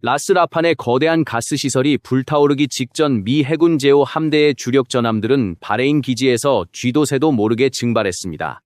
라스라판의 거대한 가스시설이 불타오르기 직전 미 해군 제호 함대의 주력 전함들은 바레인 기지에서 쥐도 새도 모르게 증발했습니다.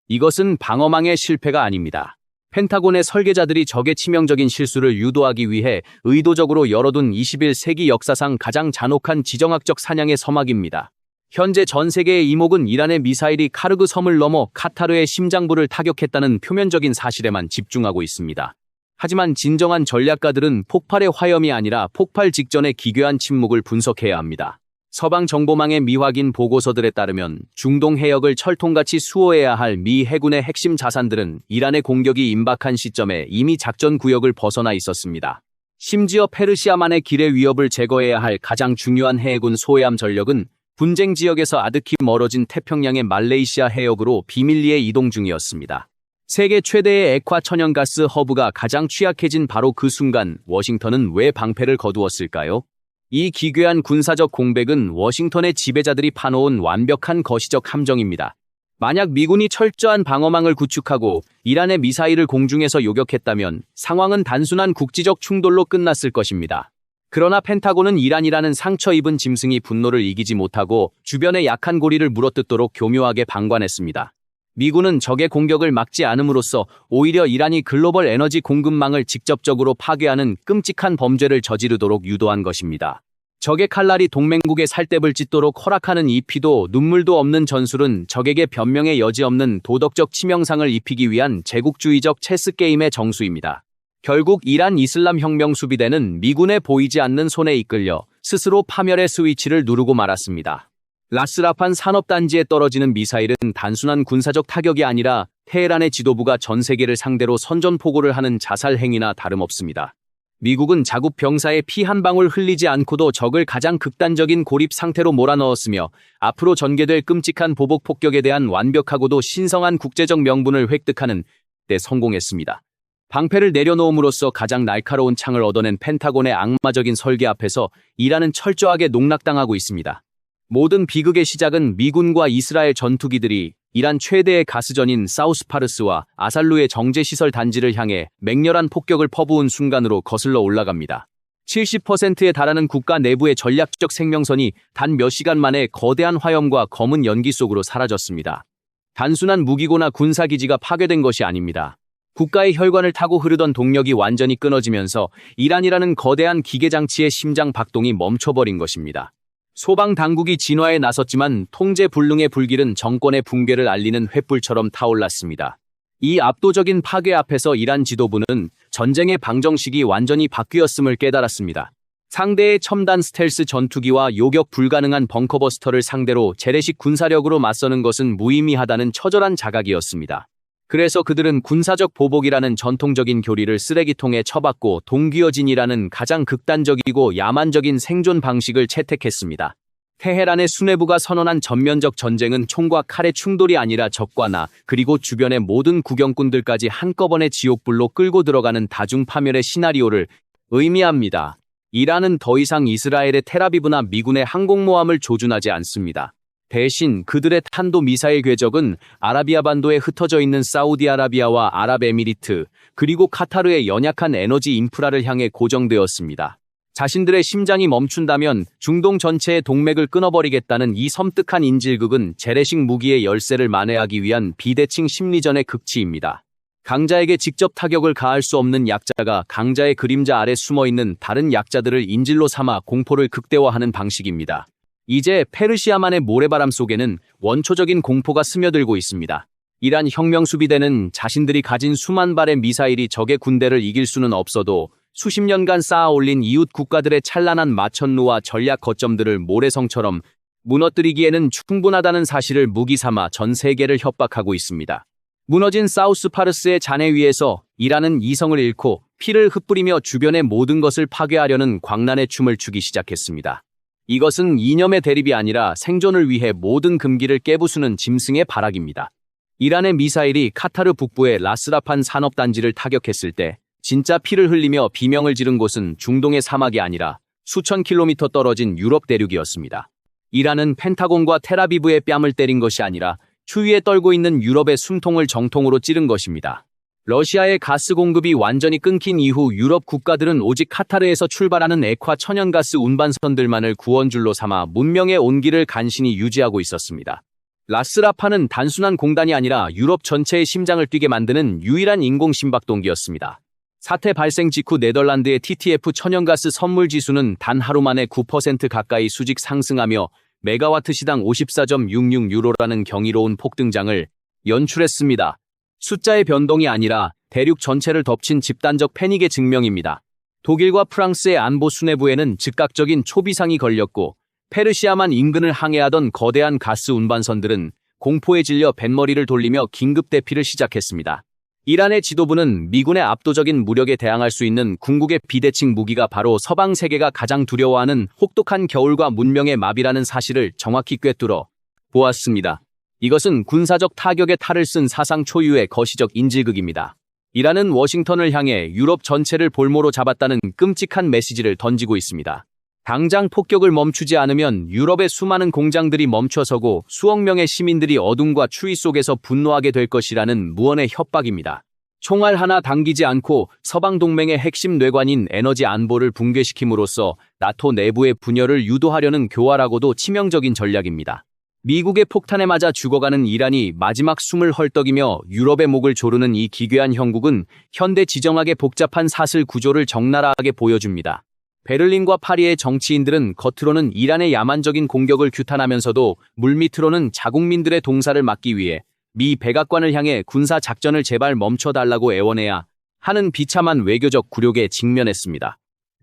이것은 방어망의 실패가 아닙니다. 펜타곤의 설계자들이 적의 치명적인 실수를 유도하기 위해 의도적으로 열어둔 21세기 역사상 가장 잔혹한 지정학적 사냥의 서막입니다. 현재 전 세계의 이목은 이란의 미사일이 카르그 섬을 넘어 카타르의 심장부를 타격했다는 표면적인 사실에만 집중하고 있습니다. 하지만 진정한 전략가들은 폭발의 화염이 아니라 폭발 직전의 기괴한 침묵을 분석해야 합니다. 서방 정보망의 미확인 보고서들에 따르면 중동 해역을 철통같이 수호해야 할 미 해군의 핵심 자산들은 이란의 공격이 임박한 시점에 이미 작전 구역을 벗어나 있었습니다. 심지어 페르시아만의 길의 위협을 제거해야 할 가장 중요한 해군 소해함 전력은 분쟁 지역에서 아득히 멀어진 태평양의 말레이시아 해역으로 비밀리에 이동 중이었습니다. 세계 최대의 액화 천연가스 허브가 가장 취약해진 바로 그 순간 워싱턴은 왜 방패를 거두었을까요? 이 기괴한 군사적 공백은 워싱턴의 지배자들이 파놓은 완벽한 거시적 함정입니다. 만약 미군이 철저한 방어망을 구축하고 이란의 미사일을 공중에서 요격했다면 상황은 단순한 국지적 충돌로 끝났을 것입니다. 그러나 펜타곤은 이란이라는 상처 입은 짐승이 분노를 이기지 못하고 주변의 약한 고리를 물어뜯도록 교묘하게 방관했습니다. 미군은 적의 공격을 막지 않음으로써 오히려 이란이 글로벌 에너지 공급망을 직접적으로 파괴하는 끔찍한 범죄를 저지르도록 유도한 것입니다. 적의 칼날이 동맹국의 살뗏을 찢도록 허락하는 이 피도 눈물도 없는 전술은 적에게 변명의 여지 없는 도덕적 치명상을 입히기 위한 제국주의적 체스게임의 정수입니다. 결국 이란 이슬람 혁명 수비대는 미군의 보이지 않는 손에 이끌려 스스로 파멸의 스위치를 누르고 말았습니다. 라스라판 산업단지에 떨어지는 미사일은 단순한 군사적 타격이 아니라 테헤란의 지도부가 전 세계를 상대로 선전포고를 하는 자살 행위나 다름없습니다. 미국은 자국 병사의 피 한 방울 흘리지 않고도 적을 가장 극단적인 고립 상태로 몰아넣었으며 앞으로 전개될 끔찍한 보복 폭격에 대한 완벽하고도 신성한 국제적 명분을 획득하는 데 성공했습니다. 방패를 내려놓음으로써 가장 날카로운 창을 얻어낸 펜타곤의 악마적인 설계 앞에서 이란은 철저하게 농락당하고 있습니다. 모든 비극의 시작은 미군과 이스라엘 전투기들이 이란 최대의 가스전인 사우스파르스와 아살루의 정제시설 단지를 향해 맹렬한 폭격을 퍼부은 순간으로 거슬러 올라갑니다. 70%에 달하는 국가 내부의 전략적 생명선이 단 몇 시간 만에 거대한 화염과 검은 연기 속으로 사라졌습니다. 단순한 무기고나 군사기지가 파괴된 것이 아닙니다. 국가의 혈관을 타고 흐르던 동력이 완전히 끊어지면서 이란이라는 거대한 기계장치의 심장 박동이 멈춰버린 것입니다. 소방 당국이 진화에 나섰지만 통제 불능의 불길은 정권의 붕괴를 알리는 횃불처럼 타올랐습니다. 이 압도적인 파괴 앞에서 이란 지도부는 전쟁의 방정식이 완전히 바뀌었음을 깨달았습니다. 상대의 첨단 스텔스 전투기와 요격 불가능한 벙커버스터를 상대로 재래식 군사력으로 맞서는 것은 무의미하다는 처절한 자각이었습니다. 그래서 그들은 군사적 보복이라는 전통적인 교리를 쓰레기통에 처박고 동기어진이라는 가장 극단적이고 야만적인 생존 방식을 채택했습니다. 테헤란의 수뇌부가 선언한 전면적 전쟁은 총과 칼의 충돌이 아니라 적과 나 그리고 주변의 모든 구경꾼들까지 한꺼번에 지옥불로 끌고 들어가는 다중 파멸의 시나리오를 의미합니다. 이란은 더 이상 이스라엘의 텔아비브나 미군의 항공모함을 조준하지 않습니다. 대신 그들의 탄도미사일 궤적은 아라비아 반도에 흩어져 있는 사우디아라비아와 아랍에미리트 그리고 카타르의 연약한 에너지 인프라를 향해 고정되었습니다. 자신들의 심장이 멈춘다면 중동 전체의 동맥을 끊어버리겠다는 이 섬뜩한 인질극은 재래식 무기의 열세를 만회하기 위한 비대칭 심리전의 극치입니다. 강자에게 직접 타격을 가할 수 없는 약자가 강자의 그림자 아래 숨어있는 다른 약자들을 인질로 삼아 공포를 극대화하는 방식입니다. 이제 페르시아만의 모래바람 속에는 원초적인 공포가 스며들고 있습니다. 이란 혁명수비대는 자신들이 가진 수만 발의 미사일이 적의 군대를 이길 수는 없어도 수십 년간 쌓아 올린 이웃 국가들의 찬란한 마천루와 전략 거점들을 모래성처럼 무너뜨리기에는 충분하다는 사실을 무기 삼아 전 세계를 협박하고 있습니다. 무너진 사우스파르스의 잔해 위에서 이란은 이성을 잃고 피를 흩뿌리며 주변의 모든 것을 파괴하려는 광란의 춤을 추기 시작했습니다. 이것은 이념의 대립이 아니라 생존을 위해 모든 금기를 깨부수는 짐승의 발악입니다. 이란의 미사일이 카타르 북부의 라스라판 산업단지를 타격했을 때 진짜 피를 흘리며 비명을 지른 곳은 중동의 사막이 아니라 수천 킬로미터 떨어진 유럽 대륙이었습니다. 이란은 펜타곤과 텔아비브의 뺨을 때린 것이 아니라 추위에 떨고 있는 유럽의 숨통을 정통으로 찌른 것입니다. 러시아의 가스 공급이 완전히 끊긴 이후 유럽 국가들은 오직 카타르에서 출발하는 액화 천연가스 운반선들만을 구원줄로 삼아 문명의 온기를 간신히 유지하고 있었습니다. 라스라파는 단순한 공단이 아니라 유럽 전체의 심장을 뛰게 만드는 유일한 인공 심박동기였습니다. 사태 발생 직후 네덜란드의 TTF 천연가스 선물 지수는 단 하루 만에 9% 가까이 수직 상승하며 메가와트 시당 54.66유로라는 경이로운 폭등장을 연출했습니다. 숫자의 변동이 아니라 대륙 전체를 덮친 집단적 패닉의 증명입니다. 독일과 프랑스의 안보 수뇌부에는 즉각적인 초비상이 걸렸고 페르시아만 인근을 항해하던 거대한 가스 운반선들은 공포에 질려 뱃머리를 돌리며 긴급 대피를 시작했습니다. 이란의 지도부는 미군의 압도적인 무력에 대항할 수 있는 궁극의 비대칭 무기가 바로 서방 세계가 가장 두려워하는 혹독한 겨울과 문명의 마비라는 사실을 정확히 꿰뚫어 보았습니다. 이것은 군사적 타격의 탈을 쓴 사상 초유의 거시적 인질극입니다. 이란은 워싱턴을 향해 유럽 전체를 볼모로 잡았다는 끔찍한 메시지를 던지고 있습니다. 당장 폭격을 멈추지 않으면 유럽의 수많은 공장들이 멈춰서고 수억 명의 시민들이 어둠과 추위 속에서 분노하게 될 것이라는 무언의 협박입니다. 총알 하나 당기지 않고 서방 동맹의 핵심 뇌관인 에너지 안보를 붕괴시킴으로써 나토 내부의 분열을 유도하려는 교활하고도 치명적인 전략입니다. 미국의 폭탄에 맞아 죽어가는 이란이 마지막 숨을 헐떡이며 유럽의 목을 조르는 이 기괴한 형국은 현대 지정학의 복잡한 사슬 구조를 적나라하게 보여줍니다. 베를린과 파리의 정치인들은 겉으로는 이란의 야만적인 공격을 규탄하면서도 물밑으로는 자국민들의 동사를 막기 위해 미 백악관을 향해 군사 작전을 제발 멈춰달라고 애원해야 하는 비참한 외교적 굴욕에 직면했습니다.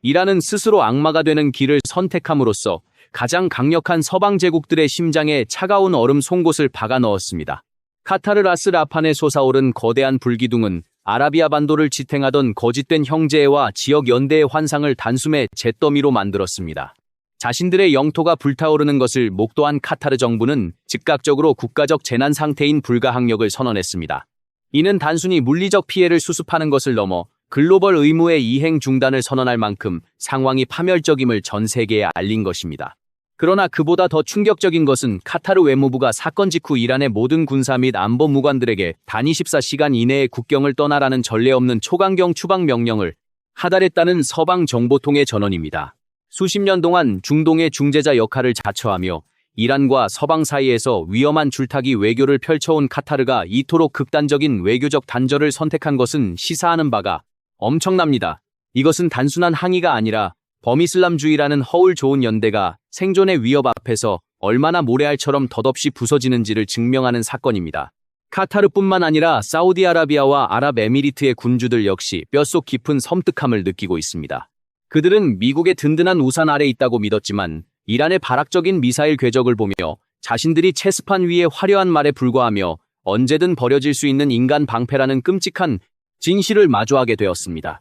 이란은 스스로 악마가 되는 길을 선택함으로써 가장 강력한 서방 제국들의 심장에 차가운 얼음 송곳을 박아 넣었습니다. 카타르 라스 라판에 솟아오른 거대한 불기둥은 아라비아 반도를 지탱하던 거짓된 형제와 지역 연대의 환상을 단숨에 잿더미로 만들었습니다. 자신들의 영토가 불타오르는 것을 목도한 카타르 정부는 즉각적으로 국가적 재난 상태인 불가항력을 선언했습니다. 이는 단순히 물리적 피해를 수습하는 것을 넘어 글로벌 의무의 이행 중단을 선언할 만큼 상황이 파멸적임을 전 세계에 알린 것입니다. 그러나 그보다 더 충격적인 것은 카타르 외무부가 사건 직후 이란의 모든 군사 및 안보 무관들에게 단 24시간 이내에 국경을 떠나라는 전례 없는 초강경 추방 명령을 하달했다는 서방 정보통의 전언입니다. 수십 년 동안 중동의 중재자 역할을 자처하며 이란과 서방 사이에서 위험한 줄타기 외교를 펼쳐온 카타르가 이토록 극단적인 외교적 단절을 선택한 것은 시사하는 바가 엄청납니다. 이것은 단순한 항의가 아니라 범이슬람주의라는 허울 좋은 연대가 생존의 위협 앞에서 얼마나 모래알처럼 덧없이 부서지는지를 증명하는 사건입니다. 카타르뿐만 아니라 사우디아라비아와 아랍에미리트의 군주들 역시 뼛속 깊은 섬뜩함을 느끼고 있습니다. 그들은 미국의 든든한 우산 아래 있다고 믿었지만 이란의 발악적인 미사일 궤적을 보며 자신들이 체스판 위의 화려한 말에 불과하며 언제든 버려질 수 있는 인간 방패라는 끔찍한 진실을 마주하게 되었습니다.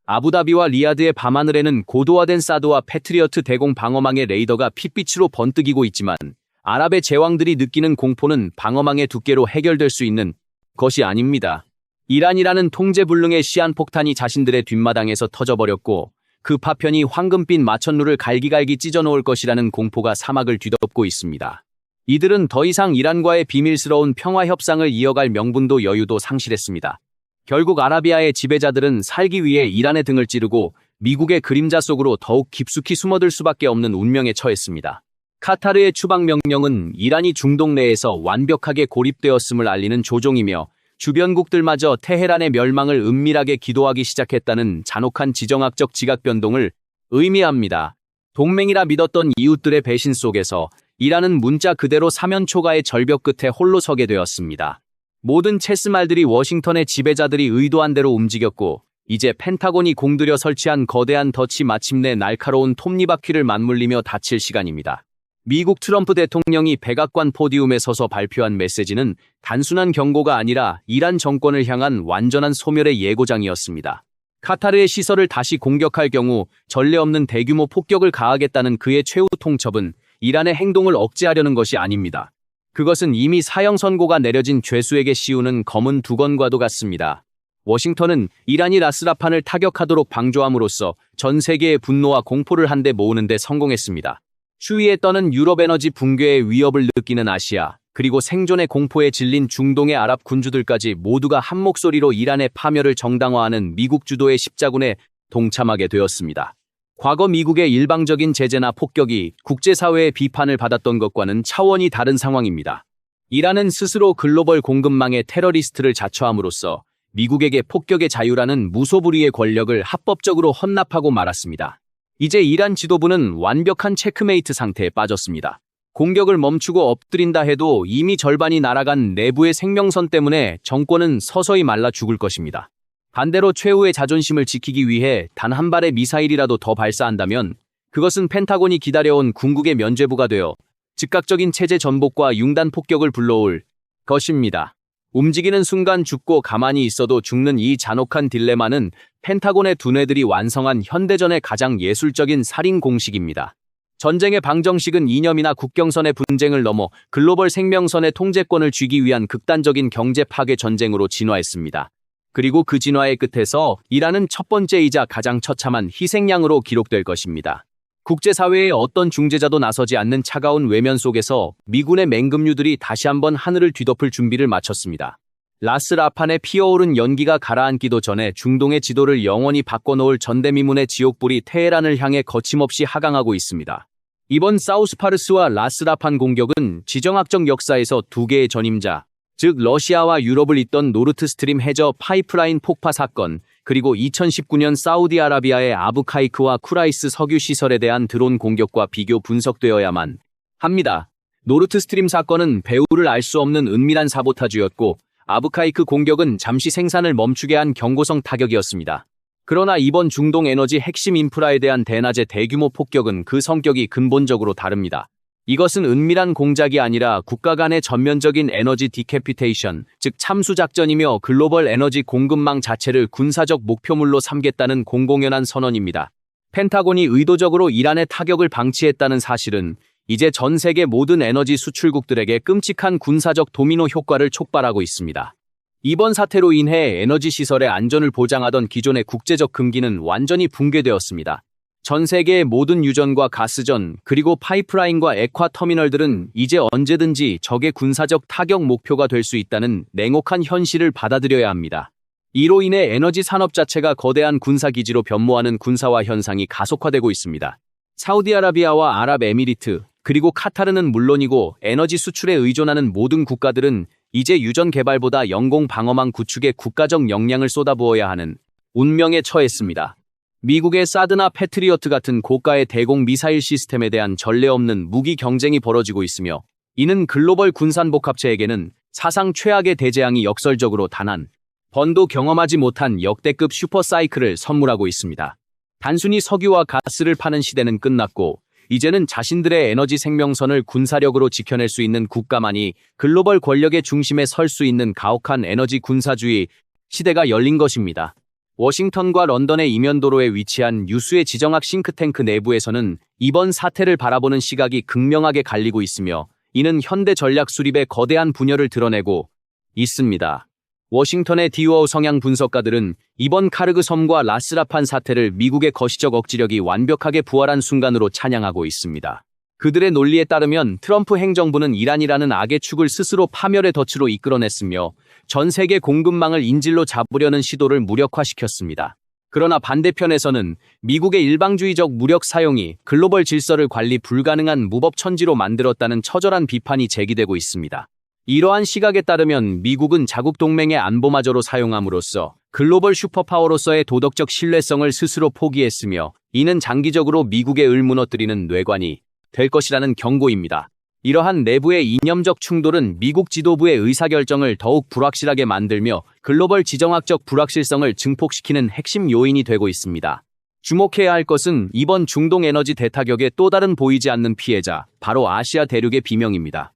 아부다비와 리야드의 밤하늘에는 고도화된 사드와 패트리어트 대공 방어망의 레이더가 핏빛으로 번뜩이고 있지만 아랍의 제왕들이 느끼는 공포는 방어망의 두께로 해결될 수 있는 것이 아닙니다. 이란이라는 통제불능의 시한폭탄이 자신들의 뒷마당에서 터져버렸고 그 파편이 황금빛 마천루를 갈기갈기 찢어놓을 것이라는 공포가 사막을 뒤덮고 있습니다. 이들은 더 이상 이란과의 비밀스러운 평화 협상을 이어갈 명분도 여유도 상실했습니다. 결국 아라비아의 지배자들은 살기 위해 이란의 등을 찌르고 미국의 그림자 속으로 더욱 깊숙이 숨어들 수밖에 없는 운명에 처했습니다. 카타르의 추방 명령은 이란이 중동 내에서 완벽하게 고립되었음을 알리는 조종이며 주변국들마저 테헤란의 멸망을 은밀하게 기도하기 시작했다는 잔혹한 지정학적 지각 변동을 의미합니다. 동맹이라 믿었던 이웃들의 배신 속에서 이란은 문자 그대로 사면 초가의 절벽 끝에 홀로 서게 되었습니다. 모든 체스말들이 워싱턴의 지배자들이 의도한 대로 움직였고 이제 펜타곤이 공들여 설치한 거대한 덫이 마침내 날카로운 톱니바퀴를 맞물리며 닫힐 시간입니다. 미국 트럼프 대통령이 백악관 포디움에 서서 발표한 메시지는 단순한 경고가 아니라 이란 정권을 향한 완전한 소멸의 예고장이었습니다. 카타르의 시설을 다시 공격할 경우 전례 없는 대규모 폭격을 가하겠다는 그의 최후 통첩은 이란의 행동을 억제하려는 것이 아닙니다. 그것은 이미 사형 선고가 내려진 죄수에게 씌우는 검은 두건과도 같습니다. 워싱턴은 이란이 라스라판을 타격하도록 방조함으로써 전 세계의 분노와 공포를 한데 모으는 데 성공했습니다. 추위에 떠는 유럽 에너지 붕괴의 위협을 느끼는 아시아, 그리고 생존의 공포에 질린 중동의 아랍 군주들까지 모두가 한 목소리로 이란의 파멸을 정당화하는 미국 주도의 십자군에 동참하게 되었습니다. 과거 미국의 일방적인 제재나 폭격이 국제사회의 비판을 받았던 것과는 차원이 다른 상황입니다. 이란은 스스로 글로벌 공급망의 테러리스트를 자처함으로써 미국에게 폭격의 자유라는 무소불위의 권력을 합법적으로 헌납하고 말았습니다. 이제 이란 지도부는 완벽한 체크메이트 상태에 빠졌습니다. 공격을 멈추고 엎드린다 해도 이미 절반이 날아간 내부의 생명선 때문에 정권은 서서히 말라 죽을 것입니다. 반대로 최후의 자존심을 지키기 위해 단 한 발의 미사일이라도 더 발사한다면 그것은 펜타곤이 기다려온 궁극의 면죄부가 되어 즉각적인 체제 전복과 융단 폭격을 불러올 것입니다. 움직이는 순간 죽고 가만히 있어도 죽는 이 잔혹한 딜레마는 펜타곤의 두뇌들이 완성한 현대전의 가장 예술적인 살인 공식입니다. 전쟁의 방정식은 이념이나 국경선의 분쟁을 넘어 글로벌 생명선의 통제권을 쥐기 위한 극단적인 경제 파괴 전쟁으로 진화했습니다. 그리고 그 진화의 끝에서 이란은 첫 번째이자 가장 처참한 희생양으로 기록될 것입니다. 국제사회의 어떤 중재자도 나서지 않는 차가운 외면 속에서 미군의 맹금류들이 다시 한번 하늘을 뒤덮을 준비를 마쳤습니다. 라스라판에 피어오른 연기가 가라앉기도 전에 중동의 지도를 영원히 바꿔놓을 전대미문의 지옥불이 테헤란을 향해 거침없이 하강하고 있습니다. 이번 사우스파르스와 라스라판 공격은 지정학적 역사에서 두 개의 전임자, 즉 러시아와 유럽을 잇던 노르트스트림 해저 파이프라인 폭파 사건, 그리고 2019년 사우디아라비아의 아부카이크와 쿠라이스 석유 시설에 대한 드론 공격과 비교 분석되어야만 합니다. 노르트스트림 사건은 배후를 알 수 없는 은밀한 사보타주였고 아부카이크 공격은 잠시 생산을 멈추게 한 경고성 타격이었습니다. 그러나 이번 중동 에너지 핵심 인프라에 대한 대낮의 대규모 폭격은 그 성격이 근본적으로 다릅니다. 이것은 은밀한 공작이 아니라 국가 간의 전면적인 에너지 디캐피테이션, 즉 참수작전이며 글로벌 에너지 공급망 자체를 군사적 목표물로 삼겠다는 공공연한 선언입니다. 펜타곤이 의도적으로 이란의 타격을 방치했다는 사실은 이제 전 세계 모든 에너지 수출국들에게 끔찍한 군사적 도미노 효과를 촉발하고 있습니다. 이번 사태로 인해 에너지 시설의 안전을 보장하던 기존의 국제적 금기는 완전히 붕괴되었습니다. 전 세계의 모든 유전과 가스전, 그리고 파이프라인과 액화 터미널들은 이제 언제든지 적의 군사적 타격 목표가 될 수 있다는 냉혹한 현실을 받아들여야 합니다. 이로 인해 에너지 산업 자체가 거대한 군사기지로 변모하는 군사화 현상이 가속화되고 있습니다. 사우디아라비아와 아랍에미리트, 그리고 카타르는 물론이고 에너지 수출에 의존하는 모든 국가들은 이제 유전 개발보다 영공 방어망 구축에 국가적 역량을 쏟아부어야 하는 운명에 처했습니다. 미국의 사드나 패트리어트 같은 고가의 대공 미사일 시스템에 대한 전례 없는 무기 경쟁이 벌어지고 있으며 이는 글로벌 군산복합체에게는 사상 최악의 대재앙이 역설적으로 단 한 번도 경험하지 못한 역대급 슈퍼사이클을 선물하고 있습니다. 단순히 석유와 가스를 파는 시대는 끝났고 이제는 자신들의 에너지 생명선을 군사력으로 지켜낼 수 있는 국가만이 글로벌 권력의 중심에 설 수 있는 가혹한 에너지 군사주의 시대가 열린 것입니다. 워싱턴과 런던의 이면도로에 위치한 유수의 지정학 싱크탱크 내부에서는 이번 사태를 바라보는 시각이 극명하게 갈리고 있으며 이는 현대 전략 수립의 거대한 분열을 드러내고 있습니다. 워싱턴의 디우어 성향 분석가들은 이번 카르그 섬과 라스라판 사태를 미국의 거시적 억지력이 완벽하게 부활한 순간으로 찬양하고 있습니다. 그들의 논리에 따르면 트럼프 행정부는 이란이라는 악의 축을 스스로 파멸의 덫으로 이끌어냈으며 전 세계 공급망을 인질로 잡으려는 시도를 무력화시켰습니다. 그러나 반대편에서는 미국의 일방주의적 무력 사용이 글로벌 질서를 관리 불가능한 무법천지로 만들었다는 처절한 비판이 제기되고 있습니다. 이러한 시각에 따르면 미국은 자국 동맹의 안보마저로 사용함으로써 글로벌 슈퍼파워로서의 도덕적 신뢰성을 스스로 포기했으며 이는 장기적으로 미국의 을 무너뜨리는 뇌관이 될 것이라는 경고입니다. 이러한 내부의 이념적 충돌은 미국 지도부의 의사결정을 더욱 불확실하게 만들며 글로벌 지정학적 불확실성을 증폭시키는 핵심 요인이 되고 있습니다. 주목해야 할 것은 이번 중동 에너지 대타격의 또 다른 보이지 않는 피해자, 바로 아시아 대륙의 비명입니다.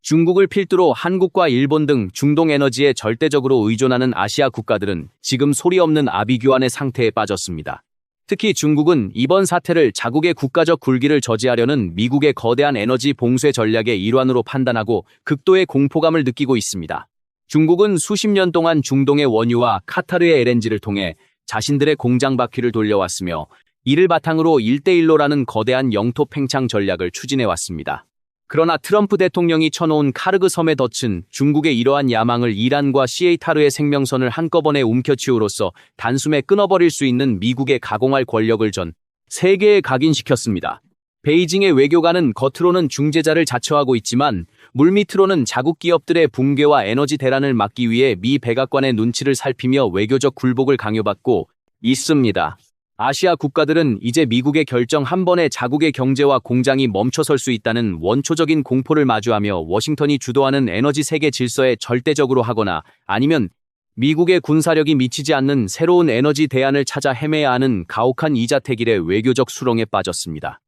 중국을 필두로 한국과 일본 등 중동 에너지에 절대적으로 의존하는 아시아 국가들은 지금 소리 없는 아비규환의 상태에 빠졌습니다. 특히 중국은 이번 사태를 자국의 국가적 굴기를 저지하려는 미국의 거대한 에너지 봉쇄 전략의 일환으로 판단하고 극도의 공포감을 느끼고 있습니다. 중국은 수십 년 동안 중동의 원유와 카타르의 LNG를 통해 자신들의 공장 바퀴를 돌려왔으며 이를 바탕으로 1대1로라는 거대한 영토 팽창 전략을 추진해왔습니다. 그러나 트럼프 대통령이 쳐놓은 카르그 섬에 덫은 중국의 이러한 야망을 이란과 시에이타르의 생명선을 한꺼번에 움켜쥐우로써 단숨에 끊어버릴 수 있는 미국의 가공할 권력을 전 세계에 각인시켰습니다. 베이징의 외교관은 겉으로는 중재자를 자처하고 있지만 물밑으로는 자국 기업들의 붕괴와 에너지 대란을 막기 위해 미 백악관의 눈치를 살피며 외교적 굴복을 강요받고 있습니다. 아시아 국가들은 이제 미국의 결정 한 번에 자국의 경제와 공장이 멈춰설 수 있다는 원초적인 공포를 마주하며 워싱턴이 주도하는 에너지 세계 질서에 절대적으로 하거나 아니면 미국의 군사력이 미치지 않는 새로운 에너지 대안을 찾아 헤매야 하는 가혹한 이자택일의 외교적 수렁에 빠졌습니다.